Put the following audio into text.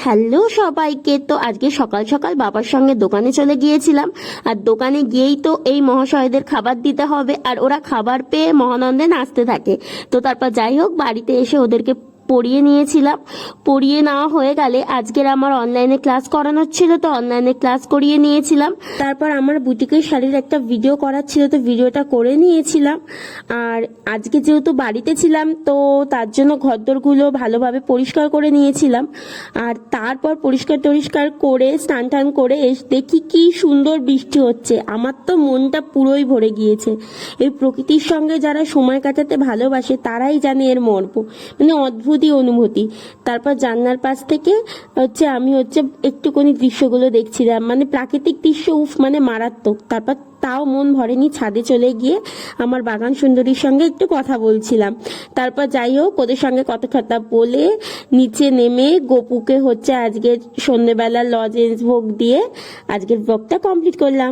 Hello সবাইকে। তো আজকে সকাল সকাল বাবার সঙ্গে দোকানে চলে গিয়েছিলাম, আর দোকানে গিয়েই তো এই মহাশয়দের খাবার দিতে হবে, আর ওরা খাবার পেয়ে মহানন্দে নাচতে থাকে। তো তারপর যাই হোক, বাড়িতে এসে ওদেরকে পড়িয়ে নিয়েছিলাম। পড়িয়ে নেওয়া হয়ে গেলে আজকের আমার অনলাইনে ক্লাস করানোর ছিল, তো অনলাইনে ক্লাস করিয়ে নিয়েছিলাম। তারপর আমার বুটিকের শাড়ির একটা ভিডিও করার ছিল, তো ভিডিওটা করে নিয়েছিলাম। আর আজকে যেহেতু বাড়িতে ছিলাম, তো তার জন্য ঘরদোরগুলো ভালোভাবে পরিষ্কার করে নিয়েছিলাম। আর তারপর পরিষ্কার টরিষ্কার করে স্নান টান করে দেখি কি সুন্দর বৃষ্টি হচ্ছে। আমার তো মনটা পুরোই ভরে গিয়েছে। এই প্রকৃতির সঙ্গে যারা সময় কাটাতে ভালোবাসে তারাই জানে এর মর্ম, মানে অদ্ভুতই অনুভূতি। তারপর জানলার পাশ থেকে আমি একটুখানি দৃশ্যগুলো দেখছিলাম, মানে প্রাকৃতিক দৃশ্য, মানে মারাত্মক। তারপর তাও মন ভরেনি, ছাদে চলে গিয়ে আমার বাগান সুন্দরীর সঙ্গে একটু কথা বলছিলাম। তারপর যাই হোক, ওদের সঙ্গে কথা বলে নিচে নেমে গোপুকে আজকে সন্ধ্যেবেলা লজেন্স ভোগ দিয়ে আজকের ভোগটা কমপ্লিট করলাম।